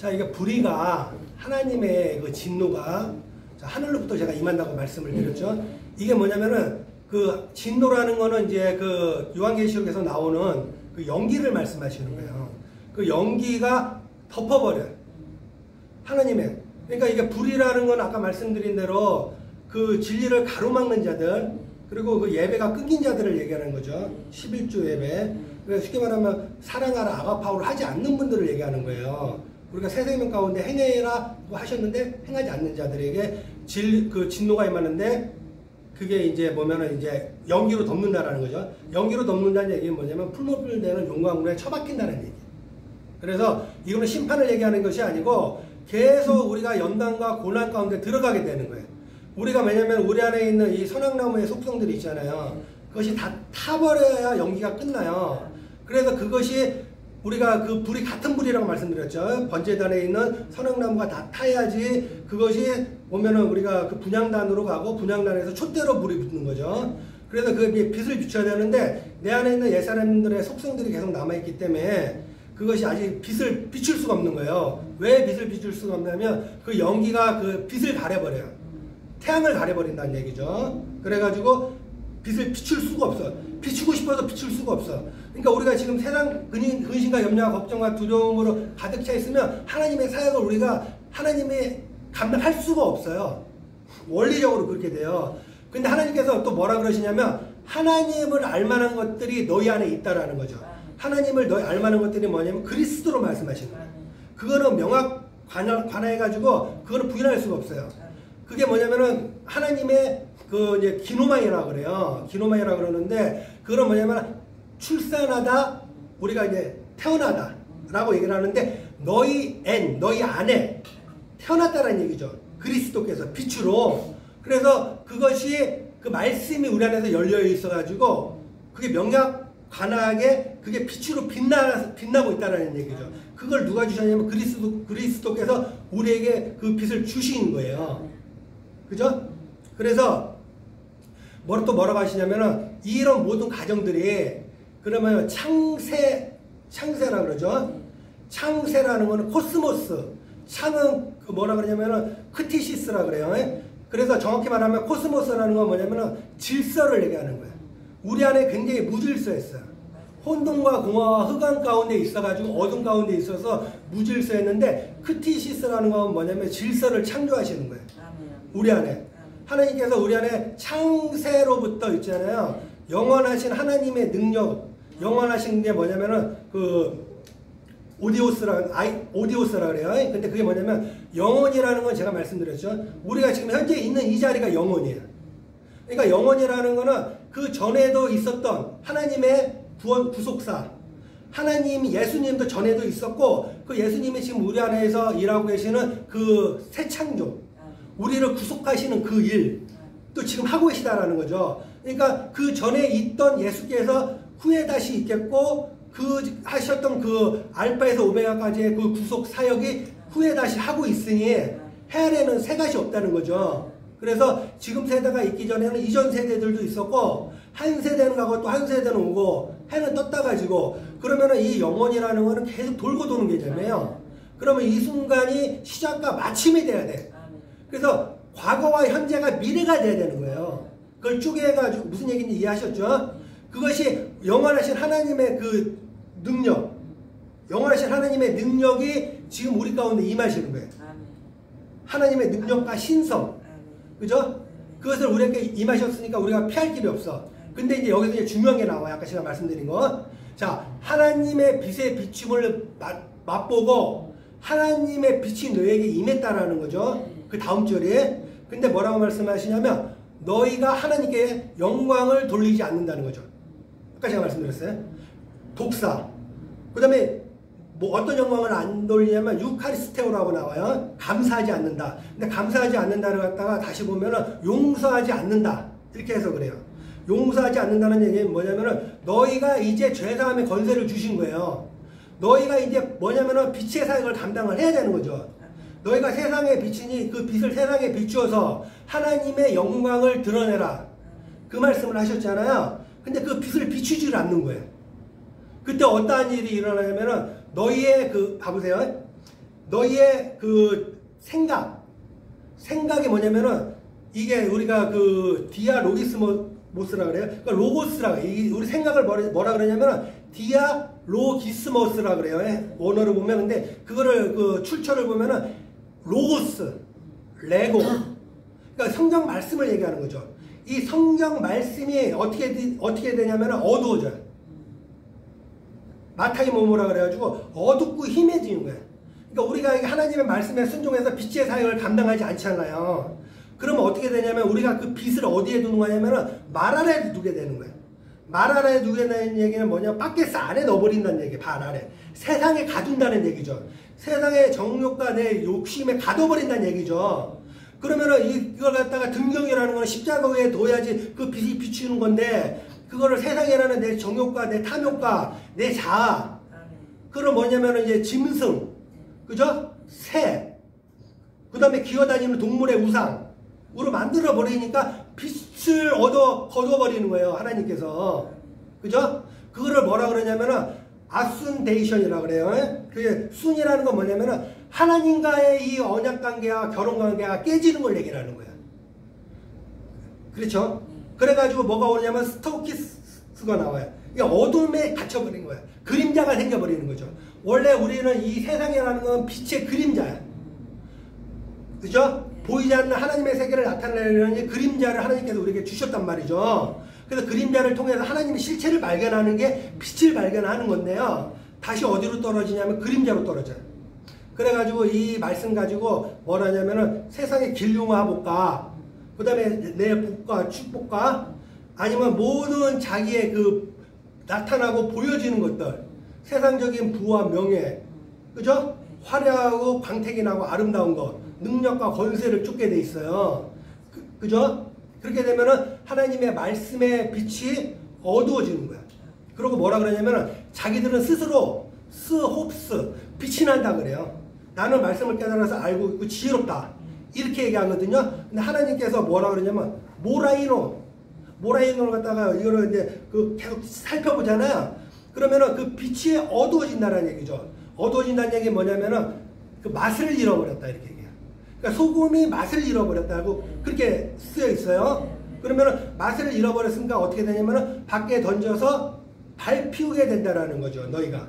자, 이게 불의가 하나님의 그 진노가 자, 하늘로부터 제가 임한다고 말씀을 드렸죠. 이게 뭐냐면은 그 진노라는 거는 이제 그 요한계시록에서 나오는 그 연기를 말씀하시는 거예요. 그 연기가 덮어버려요. 하나님의. 그러니까 이게 불이라는 건 아까 말씀드린 대로 그 진리를 가로막는 자들, 그리고 그 예배가 끊긴 자들을 얘기하는 거죠. 11조 예배. 그래서 쉽게 말하면 사랑하라 아가파오를 하지 않는 분들을 얘기하는 거예요. 우리가 새 생명 가운데 행해라 하셨는데 행하지 않는 자들에게 그 진노가 임하는데 그게 이제 보면은 이제 연기로 덮는다라는 거죠. 연기로 덮는다는 얘기는 뭐냐면 풀무불되는 용광로에 처박힌다는 얘기. 그래서 이거는 심판을 얘기하는 것이 아니고 계속 우리가 연단과 고난 가운데 들어가게 되는 거예요. 우리가 왜냐면 우리 안에 있는 이 선악나무의 속성들이 있잖아요. 그것이 다 타버려야 연기가 끝나요. 그래서 그것이 우리가 그 불이 같은 불이라고 말씀드렸죠. 번제단에 있는 선악나무가 다 타야지 그것이 보면은 우리가 그 분향단으로 가고 분향단에서 촛대로 불이 붙는 거죠. 그래서 그 빛을 비춰야 되는데 내 안에 있는 옛사람들의 속성들이 계속 남아있기 때문에 그것이 아직 빛을 비출 수가 없는 거예요. 왜 빛을 비출 수가 없냐면 그 연기가 그 빛을 가려버려요. 태양을 가려버린다는 얘기죠. 그래가지고 빛을 비출 수가 없어. 비추고 싶어도 비출 수가 없어. 그러니까 우리가 지금 세상 근심과 염려와 걱정과 두려움으로 가득 차 있으면 하나님의 사역을 우리가 하나님이 감당할 수가 없어요. 원리적으로 그렇게 돼요. 근데 하나님께서 또 뭐라 그러시냐면 하나님을 알만한 것들이 너희 안에 있다라는 거죠. 하나님을 너희 알만한 것들이 뭐냐면 그리스도로 말씀하시는 거예요. 그거는 명확 관해가지고 그거는 부인할 수가 없어요. 그게 뭐냐면은 하나님의 그 이제 기노마이라고 그래요. 기노마이라고 그러는데 그거는 뭐냐면 출산하다 우리가 이제 태어나다 라고 얘기를 하는데 너희 안에 태어났다라는 얘기죠. 그리스도께서 빛으로. 그래서 그것이 그 말씀이 우리 안에서 열려 있어 가지고 그게 명약 관하게 그게 빛으로 빛나고 있다라는 얘기죠. 그걸 누가 주셨냐면 그리스도께서 우리에게 그 빛을 주신 거예요. 그죠? 그래서 뭐라고 하시냐면은 이런 모든 가정들이 그러면 창세라 그러죠. 창세라는 거는 코스모스. 창은 그 뭐라 그러냐면은 크티시스라 그래요. 그래서 정확히 말하면 코스모스라는 건 뭐냐면은 질서를 얘기하는 거예요. 우리 안에 굉장히 무질서했어요. 혼돈과 공허와 흑암 가운데 있어가지고 어둠 가운데 있어서 무질서했는데 크티시스라는 건 뭐냐면 질서를 창조하시는 거예요. 우리 안에. 하나님께서 우리 안에 창세로부터 있잖아요. 영원하신 하나님의 능력, 영원하신 게 뭐냐면은 그 오디오스라 그래요. 근데 그게 뭐냐면 영원이라는 건 제가 말씀드렸죠. 우리가 지금 현재 있는 이 자리가 영원이에요. 그러니까 영원이라는 거는 그 전에도 있었던 하나님의 구속사, 하나님 예수님도 전에도 있었고 그 예수님이 지금 우리 안에서 일하고 계시는 그 새 창조, 우리를 구속하시는 그 일, 또 지금 하고 계시다라는 거죠. 그러니까 그 전에 있던 예수께서 후에 다시 있겠고 그 하셨던 그 알파에서 오메가까지의 그 구속 사역이 후에 다시 하고 있으니 해 안에는 새 것이 없다는 거죠. 그래서 지금 세대가 있기 전에는 이전 세대들도 있었고 한 세대는 가고 또 한 세대는 오고 해는 떴다 가지고 그러면은 이 영혼이라는 거는 계속 돌고 도는 개념이에요. 그러면 이 순간이 시작과 마침이 돼야 돼. 그래서 과거와 현재가 미래가 돼야 되는 거예요. 그걸 쪼개가지고 무슨 얘기인지 이해하셨죠? 그것이 영원하신 하나님의 그 능력, 영원하신 하나님의 능력이 지금 우리 가운데 임하시는 거예요. 하나님의 능력과 신성, 그죠? 그것을 우리에게 임하셨으니까 우리가 피할 길이 없어. 근데 이제 여기서 이제 중요한 게 나와요. 아까 제가 말씀드린 거. 자, 하나님의 빛의 비춤을 맛보고 하나님의 빛이 너에게 임했다라는 거죠. 그 다음 절에. 근데 뭐라고 말씀하시냐면 너희가 하나님께 영광을 돌리지 않는다는 거죠. 아까 제가 말씀드렸어요. 독사. 그 다음에 뭐 어떤 영광을 안 돌리냐면 유카리스테오라고 나와요. 감사하지 않는다. 근데 감사하지 않는다를 갖다가 다시 보면은 용서하지 않는다. 이렇게 해서 그래요. 용서하지 않는다는 얘기는 뭐냐면은 너희가 이제 죄사함의 권세를 주신 거예요. 너희가 이제 뭐냐면은 빛의 사역을 감당을 해야 되는 거죠. 너희가 세상에 비치니 그 빛을 세상에 비추어서 하나님의 영광을 드러내라. 그 말씀을 하셨잖아요. 근데 그 빛을 비추지를 않는 거예요. 그때 어떠한 일이 일어나냐면은 너희의 그 봐보세요. 너희의 그 생각이 뭐냐면은 이게 우리가 그 디아로기스모스라 그래요. 그러니까 로고스라 우리 생각을 뭐라 그러냐면은 디아로기스모스라 그래요. 원어를 보면 근데 그거를 그 출처를 보면은 로고스, 레고. 그러니까 성경 말씀을 얘기하는 거죠. 이 성경 말씀이 어떻게 되냐면은 어두워져요. 마타이 뭐라 그래가지고 어둡고 희미해지는 거예요. 그러니까 우리가 하나님의 말씀에 순종해서 빛의 사역을 감당하지 않잖아요. 그러면 어떻게 되냐면 우리가 그 빛을 어디에 두는 거냐면은 말 아래에 두게 되는 거예요. 말 아래에 두게 되는 얘기는 뭐냐? 바켓스 안에 넣어버린다는 얘기예요. 발 아래. 세상에 가둔다는 얘기죠. 세상의 정욕과 내 욕심에 가둬버린다는 얘기죠. 그러면은 이걸 갖다가 등경이라는 건 십자가 위에 둬야지 그 빛이 비추는 건데 그거를 세상이라는 내 정욕과 내 탐욕과 내 자아 그걸 뭐냐면은 이제 짐승 그죠? 새 그 다음에 기어다니는 동물의 우상으로 만들어 버리니까 빛을 거둬버리는 거예요. 하나님께서 그죠? 그거를 뭐라 그러냐면은 아순데이션이라고 그래요. 그게 순이라는 건 뭐냐면은 하나님과의 이 언약관계와 결혼관계가 깨지는 걸 얘기하는 거야. 그렇죠? 그래가지고 뭐가 오냐면 스토키스가 나와요. 이게 어둠에 갇혀버린 거야. 그림자가 생겨버리는 거죠. 원래 우리는 이 세상이라는 건 빛의 그림자야. 그죠? 보이지 않는 하나님의 세계를 나타내려는 그림자를 하나님께서 우리에게 주셨단 말이죠. 그래서 그림자를 통해서 하나님의 실체를 발견하는 게 빛을 발견하는 건데요. 다시 어디로 떨어지냐면 그림자로 떨어져요. 그래가지고 이 말씀 가지고 뭐라 하냐면은 세상의 길흉화복과 그 다음에 내 복과 축복과 아니면 모든 자기의 그 나타나고 보여지는 것들 세상적인 부와 명예 그죠? 화려하고 광택이 나고 아름다운 것 능력과 권세를 쫓게 돼 있어요. 그죠? 그렇게 되면은 하나님의 말씀의 빛이 어두워지는 거야. 그리고 뭐라 그러냐면은 자기들은 스스로 스홉스 빛이 난다 그래요. 나는 말씀을 깨달아서 알고 있고 지혜롭다. 이렇게 얘기하거든요. 근데 하나님께서 뭐라 그러냐면 모라이노를 갖다가 이거를 이제 그 계속 살펴보잖아요. 그러면은 그 빛이 어두워진다는 얘기죠. 어두워진다는 얘기 뭐냐면은 그 맛을 잃어버렸다 이렇게 얘기해요. 그러니까 소금이 맛을 잃어버렸다고 그렇게 쓰여 있어요. 그러면은 맛을 잃어버렸으니까 어떻게 되냐면은 밖에 던져서 발 피우게 된다라는 거죠. 너희가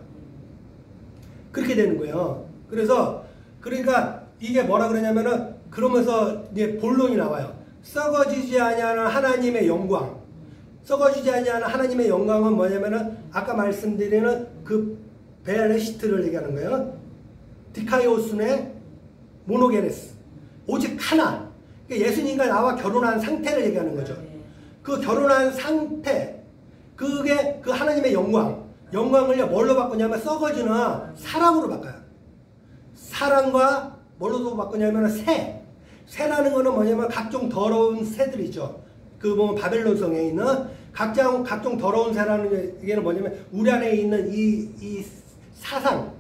그렇게 되는 거예요. 그래서 그러니까 이게 뭐라 그러냐면은 그러면서 이제 본론이 나와요. 썩어지지 아니하는 하나님의 영광. 썩어지지 아니하는 하나님의 영광은 뭐냐면은 아까 말씀드리는 그 베레시트를 얘기하는 거예요. 디카이오스네 모노게네스. 오직 하나. 예수님과 나와 결혼한 상태를 얘기하는 거죠. 그 결혼한 상태. 그게 그 하나님의 영광. 영광을요 뭘로 바꾸냐면 썩어지는 사랑으로 바꿔요. 사랑과 뭘로 바꾸냐면 새라는 거는 뭐냐면 각종 더러운 새들이죠. 그 보면 바벨론성에 있는 각종 더러운 새라는 얘기는 뭐냐면 우리 안에 있는 이 사상,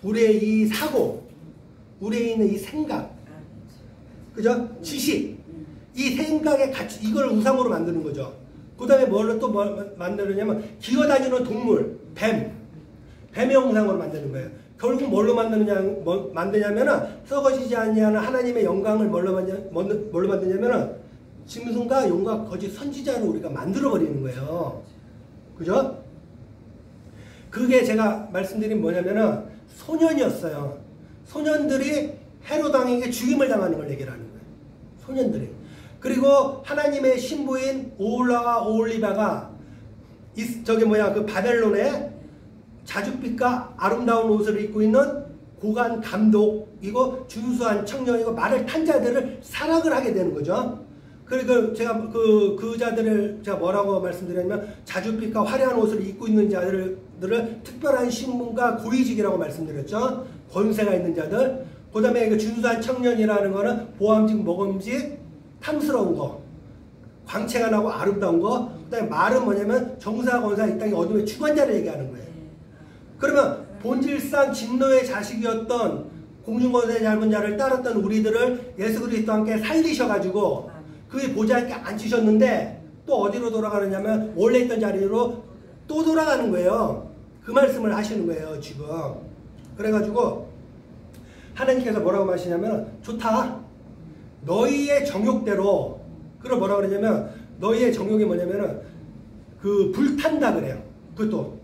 우리의 이 사고, 우리에 있는 이 생각, 그죠? 지식, 이 생각에 같이 이걸 우상으로 만드는 거죠. 그 다음에 뭘로 또 만드느냐면 기어다니는 동물, 뱀의 형상으로 만드는 거예요. 결국 뭘로 만드냐면은 썩어지지 아니하는 하나님의 영광을 뭘로 만드냐면은 짐승과 용과 거짓 선지자로 우리가 만들어버리는 거예요. 그죠? 그게 제가 말씀드린 뭐냐면은 소년이었어요. 소년들이 헤로당에게 죽임을 당하는 걸 얘기를 하는 거예요. 소년들이. 그리고 하나님의 신부인 오올라와 오올리바가 그 바벨론에 자줏빛과 아름다운 옷을 입고 있는 고관 감독이고 준수한 청년이고 말을 탄 자들을 사랑을 하게 되는 거죠. 그리고 제가 그 자들을 제가 뭐라고 말씀드렸냐면 자줏빛과 화려한 옷을 입고 있는 자들을 특별한 신분과 고위직이라고 말씀드렸죠. 권세가 있는 자들. 그 다음에 그 준수한 청년이라는 거는 보암직, 먹음직, 탐스러운 거, 광채가 나고 아름다운 거. 그 다음에 말은 뭐냐면 정사, 권사 이 땅의 어둠의 주관자를 얘기하는 거예요. 그러면 본질상 진노의 자식이었던 공중권세의 닮은 자를 따랐던 우리들을 예수 그리스도와 함께 살리셔가지고 그의 보좌에 앉히셨는데 또 어디로 돌아가느냐면 원래 있던 자리로 또 돌아가는 거예요. 그 말씀을 하시는 거예요 지금. 그래가지고 하나님께서 뭐라고 말씀하시냐면 좋다. 너희의 정욕대로 그걸 뭐라고 그러냐면 너희의 정욕이 뭐냐면은 그 불탄다 그래요. 그것도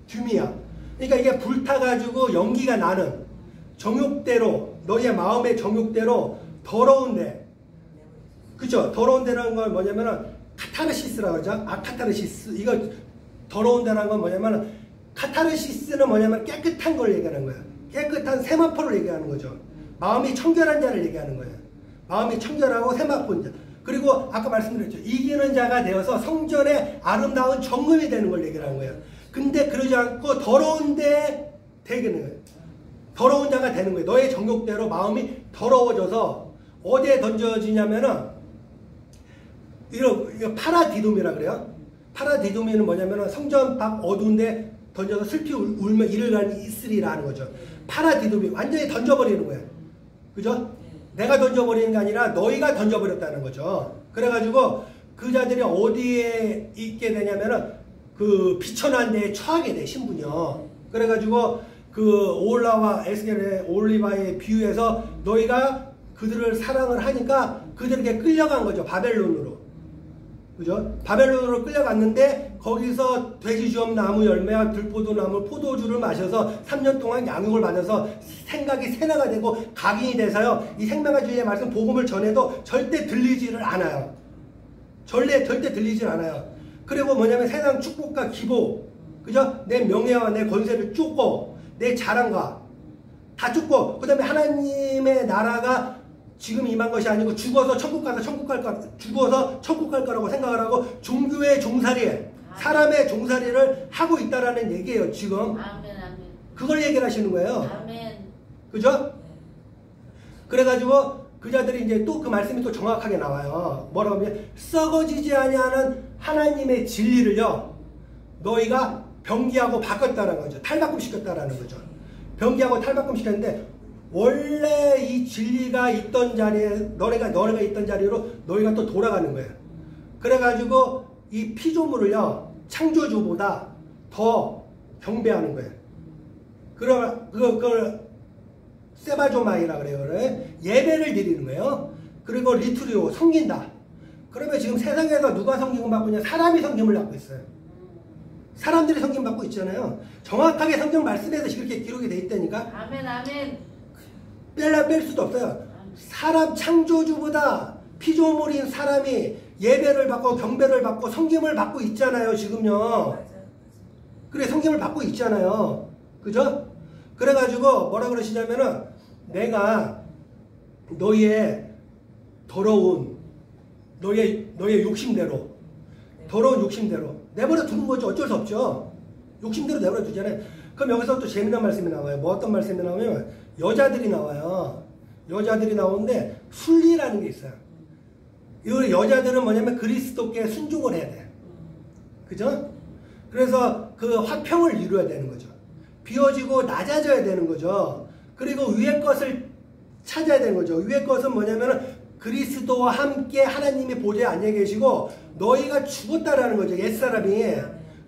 듀미야. 그러니까 이게 불타가지고 연기가 나는 정욕대로 너희의 마음의 정욕대로 더러운데 그죠? 더러운 데라는 건 뭐냐면은 카타르시스라고 하죠. 카타르시스. 이거 더러운 데라는 건 뭐냐면은 카타르시스는 뭐냐면 깨끗한 걸 얘기하는 거예요. 깨끗한 세마포를 얘기하는 거죠. 마음이 청결한 자를 얘기하는 거예요. 마음이 청결하고 세마포인 자. 그리고 아까 말씀드렸죠. 이기는 자가 되어서 성전의 아름다운 정금이 되는 걸 얘기하는 거예요. 근데 그러지 않고 더러운데 되는 거예요. 더러운 자가 되는 거예요. 너의 정욕대로 마음이 더러워져서 어디에 던져지냐면은 이거 파라디돔이라 그래요. 파라디돔이는 뭐냐면은 성전 밖 어두운데 던져서 슬피 울며 이를 가는 있으리라 하는 거죠. 파라디돔이 완전히 던져버리는 거예요. 그죠? 내가 던져버리는 게 아니라 너희가 던져버렸다는 거죠. 그래가지고 그 자들이 어디에 있게 되냐면은 그 비천한 데에 처하게 돼, 신분이요. 그래가지고 그 올라와 에스겔의 올리바의 비유에서 너희가 그들을 사랑을 하니까 그들에게 끌려간 거죠. 바벨론으로. 그죠? 바벨론으로 끌려갔는데 거기서 돼지주엄 나무 열매와 들포도나무 포도주를 마셔서 3년 동안 양육을 받아서 생각이 세뇌가 되고 각인이 돼서요. 이 생명의 주의 말씀 복음을 전해도 절대 들리지를 않아요. 절대 들리질 않아요. 그리고 뭐냐면 세상 축복과 기복, 그죠? 내 명예와 내 권세를 쫓고 내 자랑과 다 쫓고 그 다음에 하나님의 나라가 지금 임한 것이 아니고 죽어서 천국 가서 죽어서 천국 갈 거라고 생각을 하고 종교의 종살이, 사람의 종살이를 하고 있다라는 얘기예요, 지금. 아멘, 아멘. 그걸 얘기를 하시는 거예요. 아멘. 그죠? 그래가지고 그 자들이 이제 또 그 말씀이 또 정확하게 나와요. 뭐라고 하면 썩어지지 아니하는 하나님의 진리를요, 너희가 변기하고 바꿨다는 거죠. 탈바꿈 시켰다라는 거죠. 변기하고 탈바꿈 시켰는데 원래 이 진리가 있던 자리에 너네가 있던 자리로 너희가 또 돌아가는 거예요. 그래가지고 이 피조물을요 창조주보다 더 경배하는 거예요. 그걸 세바조마이라 그래요. 예배를 드리는 거예요. 그리고 리투리오 섬긴다. 그러면 지금 세상에서 누가 섬김을 받고 있냐? 사람이 섬김을 받고 있어요. 사람들이 섬김 받고 있잖아요. 정확하게 성경 말씀에서 이렇게 기록이 돼 있다니까. 아멘, 아멘. 뺄 수도 없어요. 사람 창조주보다 피조물인 사람이 예배를 받고 경배를 받고 섬김을 받고 있잖아요. 지금요. 그래, 섬김을 받고 있잖아요. 그죠? 그래가지고 뭐라 그러시냐면은 내가 너희의 더러운 너희의 욕심대로, 더러운 욕심대로 내버려 두는 거죠. 어쩔 수 없죠. 욕심대로 내버려 두잖아요. 그럼 여기서 또 재미난 말씀이 나와요. 뭐 어떤 말씀이 나오면 여자들이 나와요. 여자들이 나오는데 순리라는 게 있어요. 이 여자들은 뭐냐면 그리스도께 순종을 해야 돼요. 그죠? 그래서 그 화평을 이루어야 되는 거죠. 비워지고 낮아져야 되는 거죠. 그리고 위의 것을 찾아야 되는 거죠. 위의 것은 뭐냐면은 그리스도와 함께 하나님이 보좌에 앉아 계시고 너희가 죽었다라는 거죠. 옛사람이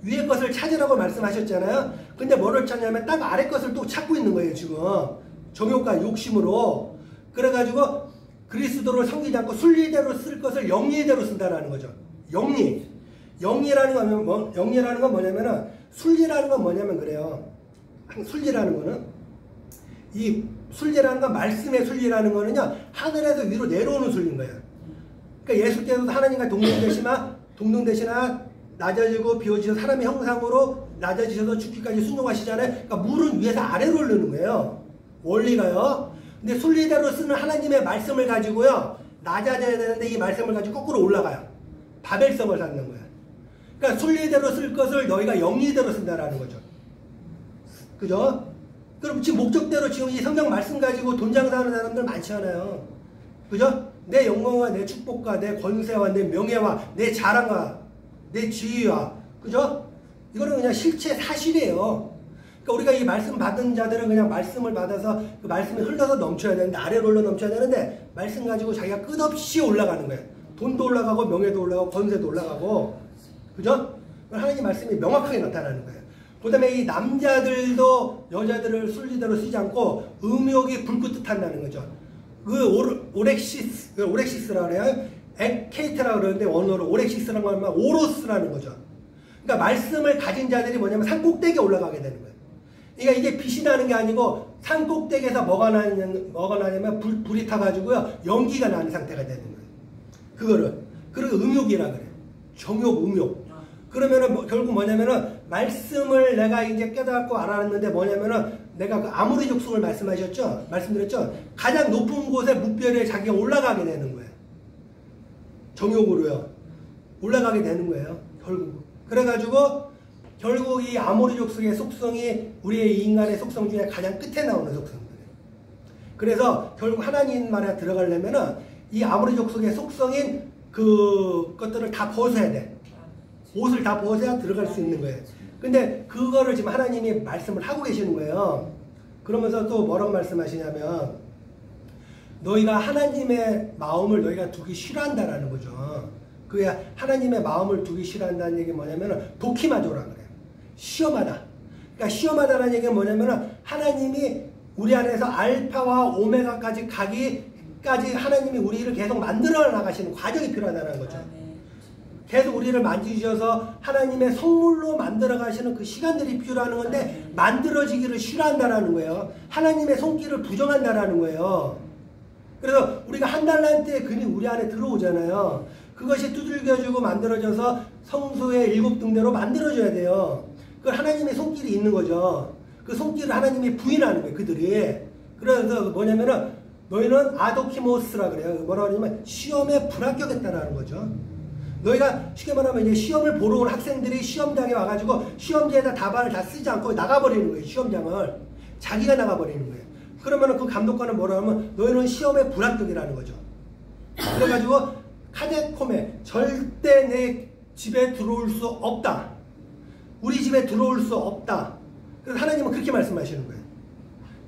위의 것을 찾으라고 말씀하셨잖아요. 근데 뭐를 찾냐면 딱 아래 것을 또 찾고 있는 거예요. 지금 정욕과 욕심으로. 그래가지고 그리스도를 섬기지 않고 순리대로 쓸 것을 영리대로 쓴다라는 거죠. 영리라는 건 뭐냐면은 순리라는 건 뭐냐면 그래요. 순리라는 거는 이 순리라는 건 말씀의 순리라는 거는요 하늘에서 위로 내려오는 순리인 거예요. 그러니까 예수께서도 하나님과 동등되시나 낮아지고 비워지셔서 사람의 형상으로 낮아지셔서 죽기까지 순종하시잖아요. 그러니까 물은 위에서 아래로 흐르는 거예요. 원리가요. 근데 순리대로 쓰는 하나님의 말씀을 가지고요 낮아져야 되는데 이 말씀을 가지고 거꾸로 올라가요. 바벨성을 갖는 거예요. 그러니까 순리대로 쓸 것을 너희가 영리대로 쓴다라는 거죠. 그죠? 그럼 지금 목적대로 지금 이 성경 말씀 가지고 돈 장사하는 사람들 많지 않아요. 그죠? 내 영광과 내 축복과 내 권세와 내 명예와 내 자랑과 내 지위와, 그죠? 이거는 그냥 실체 사실이에요. 그러니까 우리가 이 말씀 받은 자들은 그냥 말씀을 받아서 그 말씀이 흘러서 넘쳐야 되는데, 아래로 흘러 넘쳐야 되는데, 말씀 가지고 자기가 끝없이 올라가는 거예요. 돈도 올라가고, 명예도 올라가고, 권세도 올라가고, 그죠? 하나님 말씀이 명확하게 나타나는 거예요. 그 다음에 이 남자들도 여자들을 순리대로 쓰지 않고 음욕이 불긋듯한다는 거죠. 그 오렉시스라고 그래요. 에케이트라고 그러는데 원어로 오렉시스라고 하면 오로스라는 거죠. 그러니까 말씀을 가진 자들이 뭐냐면 산 꼭대기에 올라가게 되는 거예요. 그러니까 이게 빛이 나는 게 아니고 산 꼭대기에서 뭐가 나냐면 불이 타가지고요. 연기가 나는 상태가 되는 거예요. 그거를. 그리고 음욕이라 그래요. 정욕, 음욕. 그러면은 결국 뭐냐면은 말씀을 내가 이제 깨닫고 알았는데 뭐냐면은 내가 그 아모리 족속을 말씀드렸죠? 가장 높은 곳에 무별에 자기가 올라가게 되는 거예요. 정욕으로요. 올라가게 되는 거예요. 결국. 그래가지고 결국 이 아모리 족속의 속성이 우리의 인간의 속성 중에 가장 끝에 나오는 속성이에요. 그래서 결국 하나님 말에 들어가려면은 이 아모리 족속의 속성인 그것들을 다 벗어야 돼. 옷을 다 벗어야 들어갈 수 있는 거예요. 근데 그거를 지금 하나님이 말씀을 하고 계시는 거예요. 그러면서 또 뭐라고 말씀하시냐면 너희가 하나님의 마음을 너희가 두기 싫어한다라는 거죠. 그게 하나님의 마음을 두기 싫어한다는 얘기 뭐냐면 도키마조라 그래요. 시험하다. 그러니까 시험하다라는 얘기는 뭐냐면 하나님이 우리 안에서 알파와 오메가까지 가기까지 하나님이 우리를 계속 만들어 나가시는 과정이 필요하다는 거죠. 계속 우리를 만지셔서 하나님의 성물로 만들어 가시는 그 시간들이 필요하는 건데 만들어지기를 싫어한다라는 거예요. 하나님의 손길을 부정한다라는 거예요. 그래서 우리가 한 달란트의 금이 우리 안에 들어오잖아요. 그것이 두들겨주고 만들어져서 성소의 7등대로 만들어져야 돼요. 그 하나님의 손길이 있는 거죠. 그 손길을 하나님이 부인하는 거예요. 그들이. 그래서 뭐냐면은 너희는 아도키모스라 그래요. 뭐라고 하냐면 시험에 불합격했다라는 거죠. 너희가 쉽게 말하면 이제 시험을 보러 온 학생들이 시험장에 와가지고 시험지에다 답안을 다 쓰지 않고 나가버리는 거예요. 시험장을. 자기가 나가버리는 거예요. 그러면 그 감독관은 뭐라 하면 너희는 시험에 불합격이라는 거죠. 그래가지고 카데코메 절대 내 집에 들어올 수 없다. 우리 집에 들어올 수 없다. 그래서 하나님은 그렇게 말씀하시는 거예요.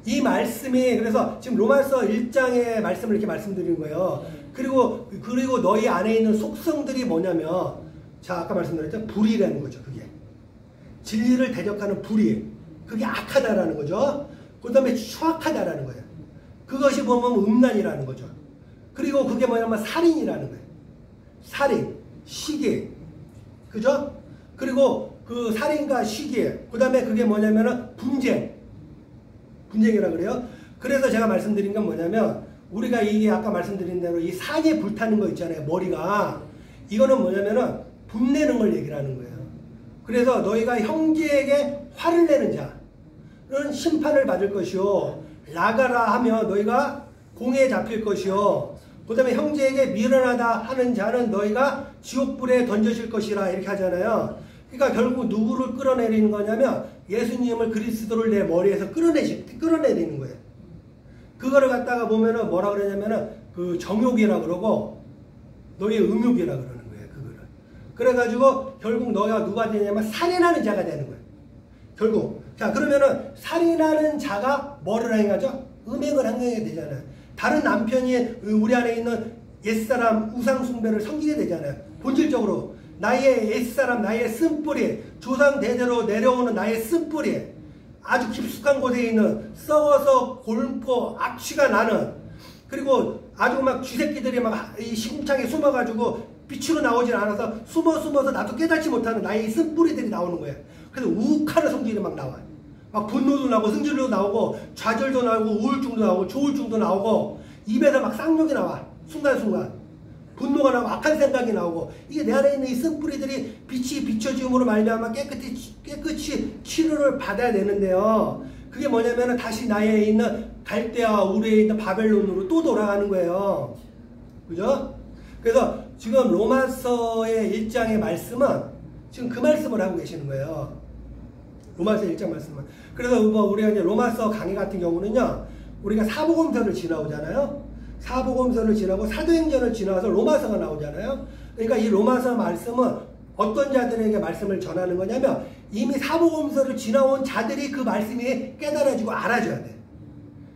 이 말씀이 그래서 지금 로마서 1장의 말씀을 이렇게 말씀드리는 거예요. 그리고 너희 안에 있는 속성들이 뭐냐면 자 아까 말씀드렸죠. 불이라는 거죠. 그게 진리를 대적하는 불이 그게 악하다라는 거죠. 그 다음에 추악하다라는 거예요. 그것이 보면 음란이라는 거죠. 그리고 그게 뭐냐면 살인이라는 거예요. 살인, 시기, 그죠? 그리고 그 살인과 시기, 그 다음에 그게 뭐냐면은 분쟁이라 그래요. 그래서 제가 말씀드린 건 뭐냐면 우리가 이게 아까 말씀드린 대로 이 산에 불타는 거 있잖아요. 머리가 이거는 뭐냐면은 분내는 걸 얘기를 하는 거예요. 그래서 너희가 형제에게 화를 내는 자는 심판을 받을 것이요 라가라 하면 너희가 공에 잡힐 것이요 그 다음에 형제에게 미련하다 하는 자는 너희가 지옥불에 던져질 것이라 이렇게 하잖아요. 그러니까 결국 누구를 끌어내리는 거냐면 예수님을 그리스도를 내 머리에서 끌어내리는 거예요. 그거를 갖다가 보면은 뭐라 그러냐면은 그 정욕이라 그러고 너희의 음욕이라 그러는 거예요. 그거를. 그래가지고 결국 너희가 누가 되냐면 살인하는 자가 되는 거예요. 결국. 자 그러면은 살인하는 자가 뭐를 행하죠? 음행을 행하게 되잖아요. 다른 남편이 우리 안에 있는 옛사람 우상숭배를 섬기게 되잖아요. 본질적으로 나의 옛사람 나의 쓴뿌리 조상 대대로 내려오는 나의 쓴뿌리 아주 깊숙한 곳에 있는 썩어서 골포 악취가 나는 그리고 아주 막 쥐새끼들이 막 이 시궁창에 숨어가지고 빛으로 나오질 않아서 숨어서 나도 깨닫지 못하는 나의 쓴뿌리들이 나오는 거예요. 그래서 우욱하는 성질이 막 나와요. 막 분노도 나오고 승질도 나오고 좌절도 나오고 우울증도 나오고 조울증도 나오고 입에서 막 쌍욕이 나와. 순간순간. 분노가 나오고 악한 생각이 나오고 이게 내 안에 있는 이 쓴뿌리들이 빛이 비춰짐으로 말미암아 깨끗이 치료를 받아야 되는데요. 그게 뭐냐면 다시 나에 있는 갈대아 우리에 있는 바벨론으로 또 돌아가는 거예요. 그죠? 그래서 지금 로마서의 1장의 말씀은 지금 그 말씀을 하고 계시는 거예요. 로마서 1장 말씀은. 그래서 뭐 우리가 이제 로마서 강의 같은 경우는요. 우리가 사복음서를 지나오잖아요. 사복음서를 지나고 사도행전을 지나서 로마서가 나오잖아요. 그러니까 이 로마서 말씀은 어떤 자들에게 말씀을 전하는 거냐면 이미 사복음서를 지나온 자들이 그 말씀이 깨달아지고 알아줘야 돼.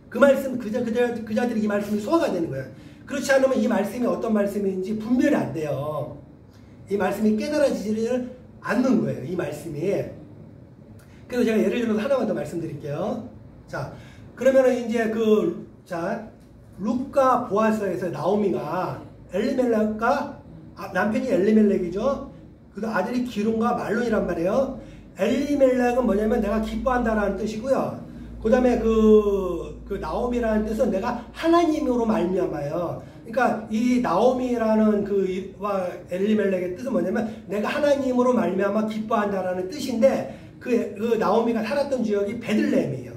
그 말씀, 그 자들이 이 말씀이 소화가 되는 거예요. 그렇지 않으면 이 말씀이 어떤 말씀인지 분별이 안 돼요. 이 말씀이 깨달아지지를 않는 거예요. 이 말씀이. 그래서 제가 예를 들어서 하나만 더 말씀드릴게요. 자, 그러면은 이제 룻과 보아스에서 나오미가 엘리멜렉과 남편이 엘리멜렉이죠. 그 아들이 기론과 말론이란 말이에요. 엘리멜렉은 뭐냐면 내가 기뻐한다라는 뜻이고요. 그 다음에 그 나오미라는 뜻은 내가 하나님으로 말미암아요. 그러니까 이 나오미라는 그와 엘리멜렉의 뜻은 뭐냐면 내가 하나님으로 말미암아 기뻐한다라는 뜻인데 그 나오미가 살았던 지역이 베들레헴이에요.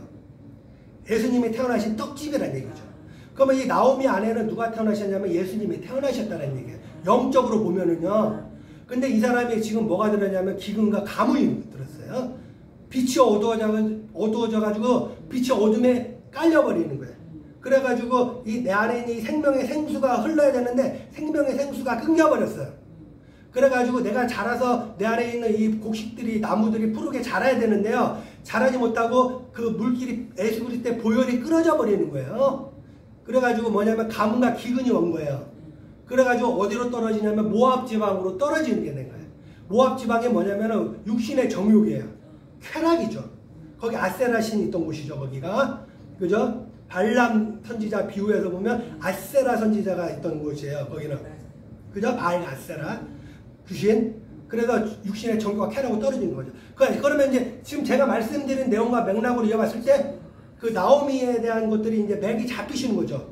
예수님이 태어나신 떡집이라는 얘기죠. 그러면 이 나오미 안에는 누가 태어나셨냐면 예수님이 태어나셨다는 얘기예요. 영적으로 보면은요. 근데 이 사람이 지금 뭐가 들었냐면 기근과 가뭄이 들었어요. 빛이 어두워져가지고 빛이 어둠에 깔려버리는 거예요. 그래가지고 이 내 안에 있는 이 생명의 생수가 흘러야 되는데 생명의 생수가 끊겨버렸어요. 그래가지고 내가 자라서 내 안에 있는 이 곡식들이 나무들이 푸르게 자라야 되는데요. 자라지 못하고 그 물길이 예수 그리스도 때 보혈이 끊어져 버리는 거예요. 그래가지고 뭐냐면 가뭄과 기근이 온 거예요. 그래가지고 어디로 떨어지냐면 모압 지방으로 떨어지는 게 된 거예요. 모압 지방이 뭐냐면 육신의 정욕이에요. 쾌락이죠. 거기 아세라 신이 있던 곳이죠. 거기가 그죠? 발람 선지자 비유에서 보면 아세라 선지자가 있던 곳이에요. 거기는 그죠? 바알 아세라 귀신. 그래서 육신의 정욕과 쾌락으로 떨어지는 거죠. 그러면 이제 지금 제가 말씀드린 내용과 맥락으로 이어봤을 때 그 나오미에 대한 것들이 이제 맥이 잡히시는 거죠.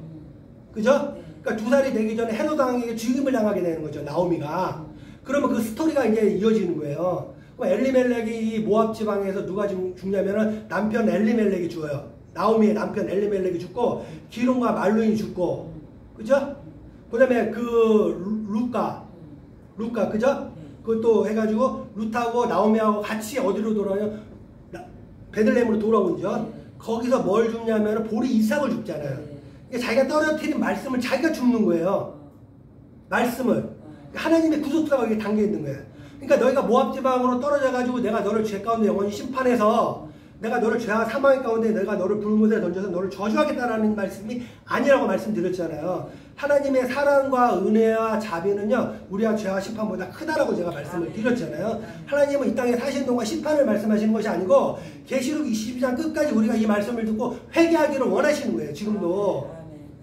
그죠? 그러니까 2살이 되기 전에 헤롯 왕에게 죽임을 당하게 되는 거죠. 나오미가. 그러면 그 스토리가 이제 이어지는 거예요. 엘리멜렉이 이 모압 지방에서 누가 죽냐면은 남편 엘리멜렉이 죽어요. 나오미의 남편 엘리멜렉이 죽고 기론과 말론이 죽고, 그죠? 그다음에 그 룻가, 그죠? 그것도 해가지고 룻하고 나오미하고 같이 어디로 돌아오냐? 베들레헴으로 돌아오죠. 거기서 뭘 죽냐면 보리 이삭을 죽잖아요. 자기가 떨어뜨린 말씀을 자기가 죽는 거예요. 말씀을. 하나님의 구속사가 여기 담겨 있는 거예요. 그러니까 너희가 모압 지방으로 떨어져가지고 내가 너를 죄 가운데 영원히 심판해서 내가 너를 죄와 사망의 가운데 내가 너를 불못에 던져서 너를 저주하겠다라는 말씀이 아니라고 말씀드렸잖아요. 하나님의 사랑과 은혜와 자비는요 우리와 죄와 심판보다 크다라고 제가 말씀을 드렸잖아요. 하나님은 이 땅에 사시는 동안 심판을 말씀하시는 것이 아니고 계시록 22장 끝까지 우리가 이 말씀을 듣고 회개하기를 원하시는 거예요. 지금도.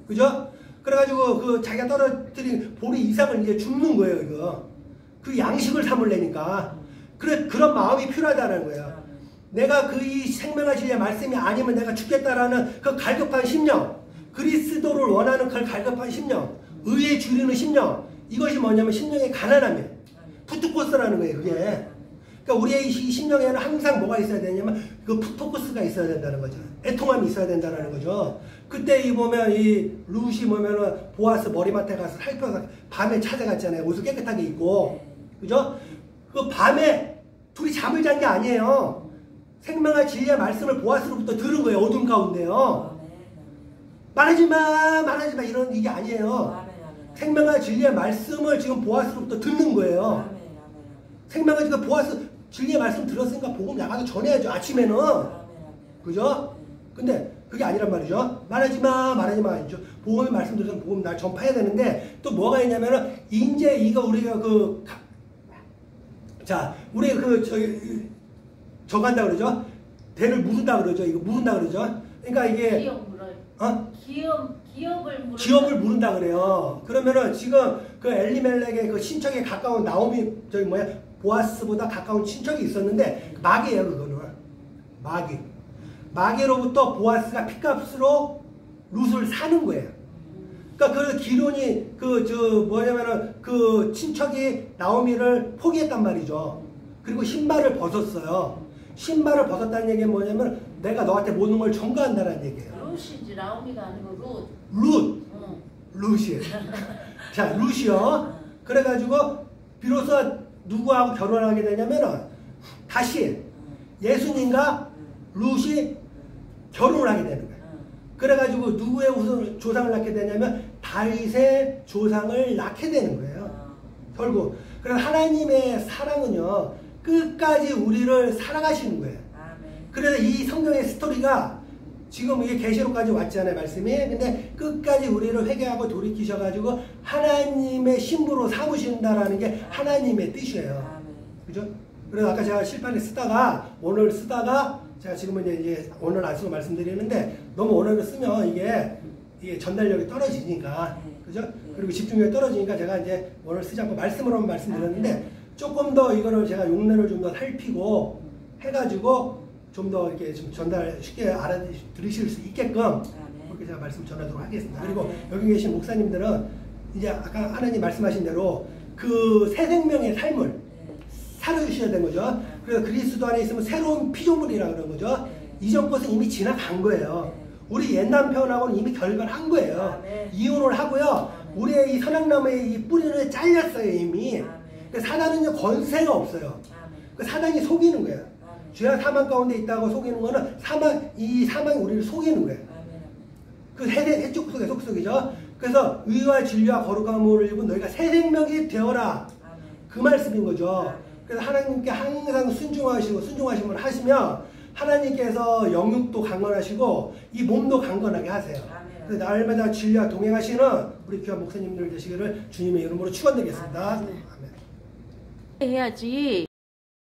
그죠? 그래가지고 그 자기가 떨어뜨린 보리 이삭을 이제 줍는 거예요. 이거. 그 양식을 삼으려니까. 그런 마음이 필요하다는 거예요. 내가 그 이 생명의 진리의 말씀이 아니면 내가 죽겠다라는 그 갈급한 심령, 그리스도를 원하는 그 갈급한 심령, 의에 줄이는 심령, 이것이 뭐냐면 심령의 가난함이에요. 푸트코스라는 거예요. 그게. 그러니까 우리의 이 심령에는 항상 뭐가 있어야 되냐면 그 푸토코스가 있어야 된다는 거죠. 애통함이 있어야 된다는 거죠. 그때 이 보면 이 룻이 보면은 보아스 머리맡에 가서 살펴서 밤에 찾아갔잖아요. 옷을 깨끗하게 입고. 그죠? 그 밤에 둘이 잠을 잔 게 아니에요. 생명의 진리의 말씀을 보아스로부터 들은 거예요. 어둠 가운데요. 말하지 마 이런 이게 아니에요. 생명의 진리의 말씀을 지금 보아스로부터 듣는 거예요. 생명의 보아스 진리의 말씀 들었으니까 복음 나가서 전해야죠. 아침에는. 그죠? 근데 그게 아니란 말이죠. 말하지 마 아니죠. 복음의 말씀 들어서 복음 날 전파해야 되는데 또 뭐가 있냐면은 이제 이거 우리가 우리 저간다 그러죠. 대를 무른다 그러죠. 이거 무른다 그러죠. 그러니까 이게 기업을 무른다 그래요. 그러면은 지금 그 엘리멜렉의 그 친척에 가까운 나오미 보아스보다 가까운 친척이 있었는데 마귀예요. 그거는 마귀로부터 보아스가 핏값으로 룻을 사는 거예요. 그러니까 그 기론이 그 친척이 나오미를 포기했단 말이죠. 그리고 신발을 벗었어요. 신발을 벗었다는 얘기는 뭐냐면 내가 너한테 모든 걸 전가한다는 얘기예요. 룻이지 나오미가 아니고 룻이에요. 자, 룻이요. 그래가지고 비로소 누구하고 결혼하게 되냐면은 다시 예수님과 룻이 결혼을 하게 되는 거예요. 그래가지고 누구의 조상을 낳게 되냐면 다윗의 조상을 낳게 되는 거예요. 결국. 그래서 하나님의 사랑은요 끝까지 우리를 사랑하시는 거예요. 그래서 이 성경의 스토리가 지금 이게 계시록까지 왔잖아요. 말씀이. 근데 끝까지 우리를 회개하고 돌이키셔가지고 하나님의 신부로 삼으신다라는 게 하나님의 뜻이에요. 그죠? 그래서 아까 제가 실판에 쓰다가 원어를 쓰다가 제가 지금은 이제 원어를 안 쓰고 말씀드리는데 너무 원어를 쓰면 이게 전달력이 떨어지니까 그죠? 그리고 집중력이 떨어지니까 제가 이제 원어를 쓰지 않고 말씀으로만 말씀드렸는데 조금 더 이거를 제가 용례를 좀 더 살피고 해가지고 좀 더 이렇게 좀 전달 쉽게 알아들으실 수 있게끔 그렇게 제가 말씀 전하도록 하겠습니다. 그리고 여기 계신 목사님들은 이제 아까 하나님 말씀하신 대로 그 새 생명의 삶을 살아주셔야 되는 거죠. 그래서 그리스도 안에 있으면 새로운 피조물이라 그러는 거죠. 이전 것은 이미 지나간 거예요. 우리 옛 남편하고는 이미 결별한 거예요. 이혼을 하고요. 우리의 이 선악나무의 이 뿌리는 잘렸어요 이미. 사단은 권세가 없어요. 사단이 속이는 거예요. 죄와 사망 가운데 있다고 속이는 거는 이 사망이 우리를 속이는 거예요. 그 해쪽 속의 속속이죠. 그래서 의와 진리와 거룩함을 입은 너희가 새 생명이 되어라. 그 말씀인 거죠. 그래서 하나님께 항상 순종하심을 하시면 하나님께서 영육도 강건하시고 이 몸도 강건하게 하세요. 그래서 날마다 진리와 동행하시는 우리 귀한 목사님들 되시기를 주님의 이름으로 축원드리겠습니다. 아멘. 해야지.